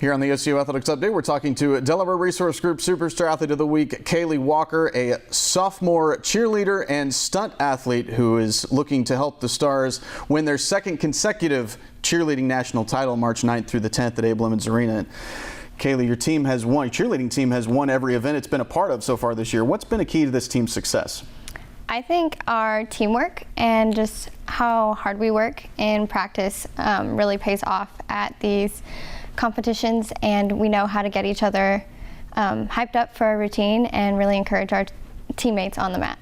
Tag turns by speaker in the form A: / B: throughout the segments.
A: Here on the OCU Athletics Update, we're talking to Delaware Resource Group Superstar Athlete of the Week, Kailee Walker, a sophomore cheerleader and stunt athlete who is looking to help the Stars win their second consecutive cheerleading national title March 9th through the 10th at Abe Lemons Arena. Kailee, your cheerleading team has won every event it's been a part of so far this year. What's been a key to this team's success?
B: I think our teamwork and just how hard we work in practice really pays off at these competitions, and we know how to get each other hyped up for a routine and really encourage our teammates on the mat.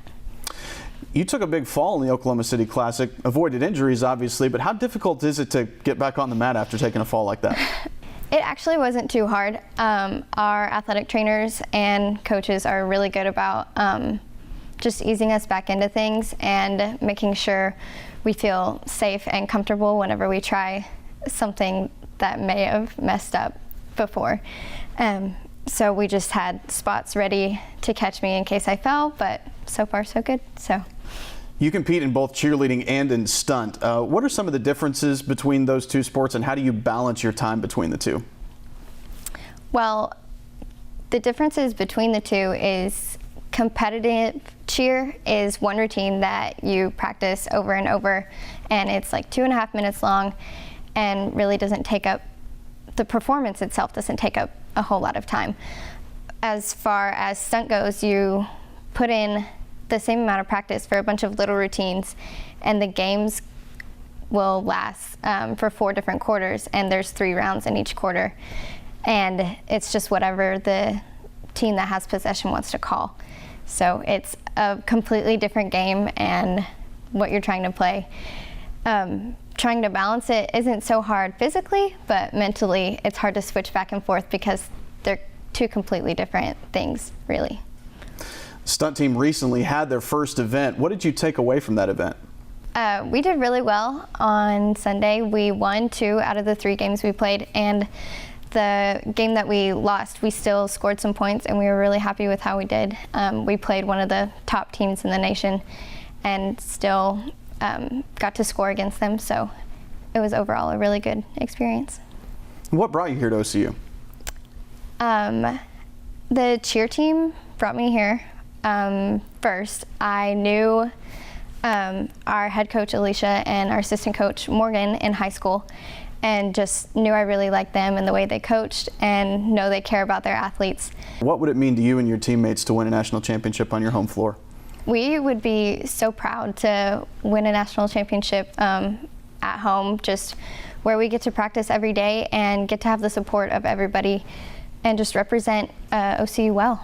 A: You took a big fall in the Oklahoma City Classic, avoided injuries obviously, but how difficult is it to get back on the mat after taking a fall like that?
B: It actually wasn't too hard. Our athletic trainers and coaches are really good about just easing us back into things and making sure we feel safe and comfortable whenever we try something that may have messed up before. So we just had spots ready to catch me in case I fell, but so far so good. So.
A: You compete in both cheerleading and in stunt. What are some of the differences between those two sports, and how do you balance your time between the two? Well,
B: the differences between the two is competitive cheer is one routine that you practice over and over, and it's like 2.5 minutes long and really doesn't take up, the performance itself doesn't take up a whole lot of time. As far as stunt goes, you put in the same amount of practice for a bunch of little routines, and the games will last for 4 different quarters, and there's 3 rounds in each quarter, and it's just whatever the team that has possession wants to call. So it's a completely different game and what you're trying to play. Trying to balance it isn't so hard physically, but mentally it's hard to switch back and forth because they're 2 completely different things, really.
A: Stunt team recently had their first event. What did you take away from that event?
B: We did really well on Sunday. We won 2 out of the 3 games we played, and the game that we lost, we still scored some points, and we were really happy with how we did. We played one of the top teams in the nation and still got to score against them, so it was overall a really good experience.
A: What brought you here to OCU?
B: The cheer team brought me here. First, I knew our head coach Alicia and our assistant coach Morgan in high school, and just knew I really liked them and the way they coached, and know they care about their athletes. What
A: would it mean to you and your teammates to win a national championship on your home floor?
B: We would be so proud to win a national championship at home, just where we get to practice every day and get to have the support of everybody and just represent OCU well.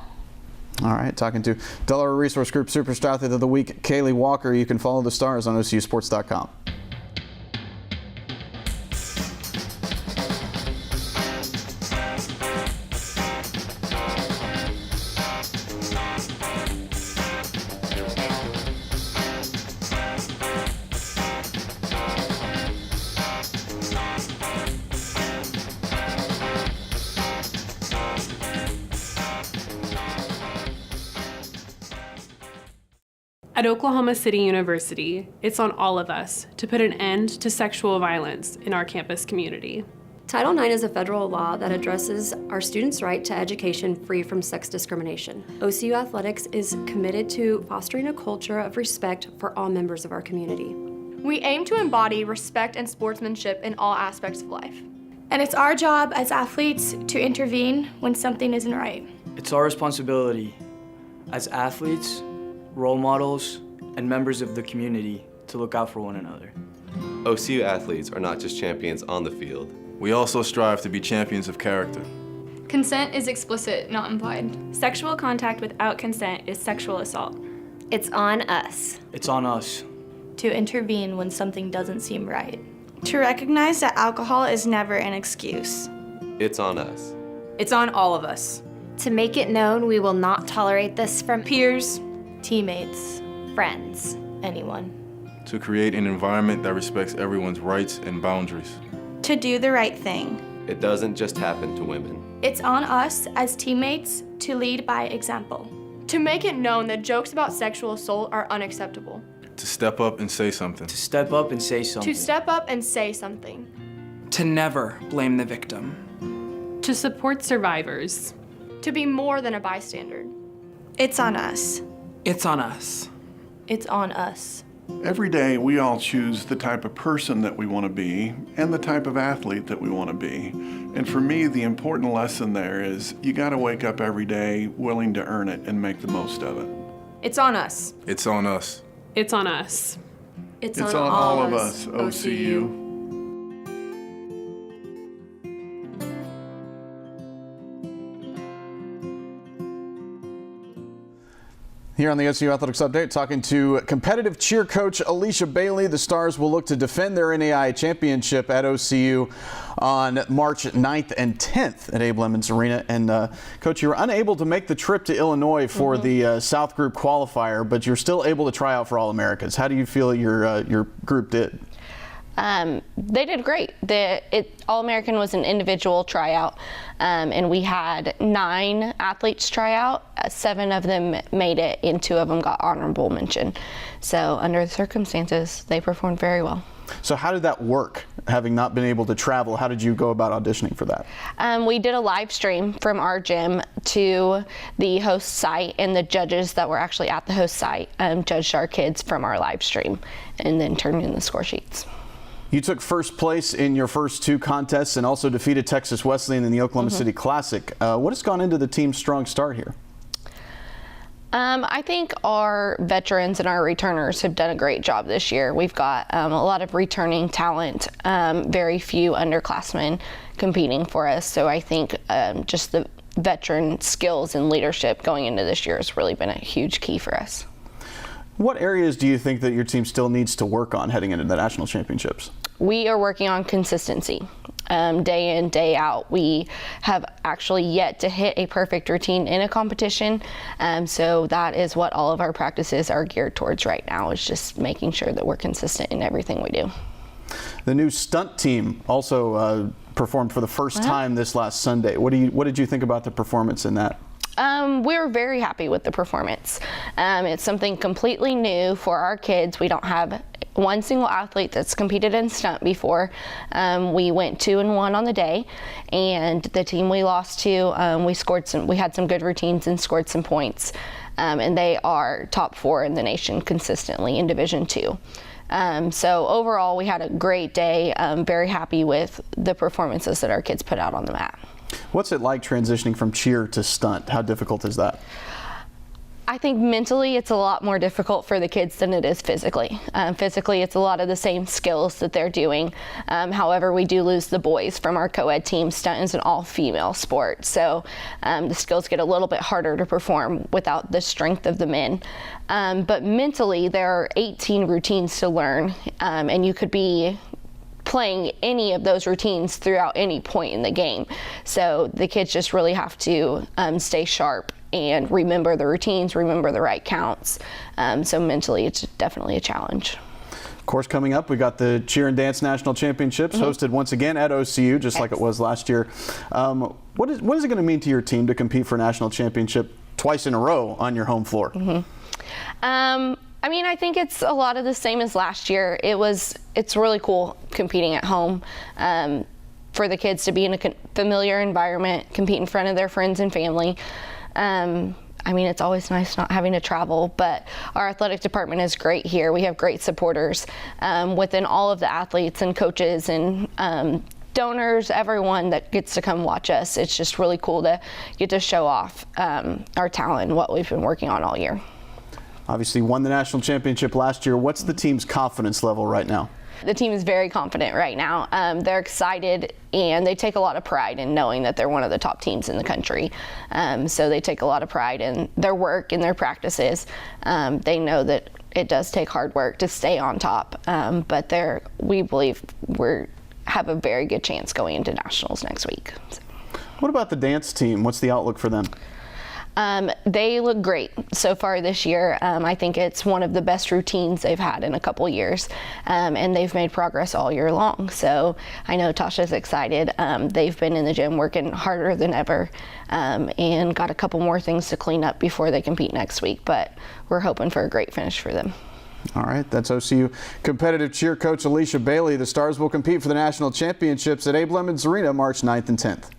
A: All right, talking to Delaware Resource Group Superstar Athlete of the Week, Kailee Walker. You can follow the Stars on OCUsports.com.
C: At Oklahoma City University, it's on all of us to put an end to sexual violence in our campus community.
D: Title IX is a federal law that addresses our students' right to education free from sex discrimination. OCU Athletics is committed to fostering a culture of respect for all members of our community.
E: We aim to embody respect and sportsmanship in all aspects of life.
F: And it's our job as athletes to intervene when something isn't right.
G: It's our responsibility as athletes, role models, and members of the community to look out for one another.
H: OCU athletes are not just champions on the field.
I: We also strive to be champions of character.
E: Consent is explicit, not implied.
J: Sexual contact without consent is sexual assault.
K: It's on us.
G: It's on us.
F: To intervene when something doesn't seem right.
L: To recognize that alcohol is never an excuse.
H: It's on us.
M: It's on all of us.
K: To make it known we will not tolerate this from
F: peers, teammates,
K: friends,
F: anyone.
I: To create an environment that respects everyone's rights and boundaries.
L: To do the right thing.
H: It doesn't just happen to women.
F: It's on us as teammates to lead by example.
E: To make it known that jokes about sexual assault are unacceptable.
I: To step up and say something.
G: To step up and say something.
E: To step up and say something.
N: To never blame the victim.
C: To support survivors.
E: To be more than a bystander.
L: It's on us.
M: It's on us.
E: It's on us.
N: Every day we all choose the type of person that we want to be and the type of athlete that we want to be. And for me, the important lesson there is you got to wake up every day willing to earn it and make the most of it.
M: It's on us.
I: It's on us.
C: It's on us.
N: It's on all of us, OCU.
A: Here on the OCU Athletics Update, talking to competitive cheer coach Alicia Bailey. The Stars will look to defend their NAIA championship at OCU on March 9th and 10th at Abe Lemons Arena. And Coach, you were unable to make the trip to Illinois for the South Group qualifier, but you're still able to try out for All-Americas. How do you feel your group did?
O: They did great. All-American was an individual tryout, and we had 9 athletes try out. 7 of them made it, and 2 of them got honorable mention. So under the circumstances, they performed very well.
A: So how did that work, having not been able to travel? How did you go about auditioning for that?
O: We did a live stream from our gym to the host site, and the judges that were actually at the host site judged our kids from our live stream and then turned in the score sheets.
A: You took first place in your first 2 contests and also defeated Texas Wesleyan in the Oklahoma City Classic. What has gone into the team's strong start here?
O: I think our veterans and our returners have done a great job this year. We've got a lot of returning talent, very few underclassmen competing for us. So I think just the veteran skills and leadership going into this year has really been a huge key for us.
A: What areas do you think that your team still needs to work on heading into the national championships?
O: We are working on consistency. Day in, day out. We have actually yet to hit a perfect routine in a competition. So that is what all of our practices are geared towards right now, is just making sure that we're consistent in everything we do.
A: The new STUNT team also performed for the first time this last Sunday. What did you think about the performance in that?
O: We're very happy with the performance. It's something completely new for our kids. We don't have one single athlete that's competed in stunt before. We went 2-1 on the day, and the team we lost to, we had some good routines and scored some points. And they are top 4 in the nation consistently in Division II. So overall, we had a great day. I'm very happy with the performances that our kids put out on the mat.
A: What's it like transitioning from cheer to stunt? How difficult is that?
O: I think mentally it's a lot more difficult for the kids than it is physically. Physically, it's a lot of the same skills that they're doing. However, we do lose the boys from our co-ed team. Stunt is an all-female sport, so the skills get a little bit harder to perform without the strength of the men. But mentally, there are 18 routines to learn, and you could be playing any of those routines throughout any point in the game. So the kids just really have to stay sharp and remember the routines, remember the right counts. So mentally, it's definitely a challenge.
A: Of course, coming up, we got the Cheer and Dance National Championships hosted once again at OCU, just like it was last year. What is it going to mean to your team to compete for a national championship twice in a row on your home floor?
O: I mean, I think it's a lot of the same as last year. It's really cool competing at home, for the kids to be in a familiar environment, compete in front of their friends and family. I mean, it's always nice not having to travel, but our athletic department is great here. We have great supporters within all of the athletes and coaches and donors, everyone that gets to come watch us. It's just really cool to get to show off our talent and what we've been working on all year.
A: Obviously won the national championship last year. What's the team's confidence level right now?
O: The team is very confident right now. They're excited, and they take a lot of pride in knowing that they're one of the top teams in the country. So they take a lot of pride in their work and their practices. They know that it does take hard work to stay on top, but we believe we have a very good chance going into nationals next week. So.
A: What about the dance team? What's the outlook for them?
O: They look great so far this year. I think it's one of the best routines they've had in a couple years, and they've made progress all year long. So I know Tasha's excited. They've been in the gym working harder than ever, and got a couple more things to clean up before they compete next week, but we're hoping for a great finish for them.
A: All right, that's OCU competitive cheer coach Alicia Bailey. The Stars will compete for the national championships at Abe Lemons Arena March 9th and 10th.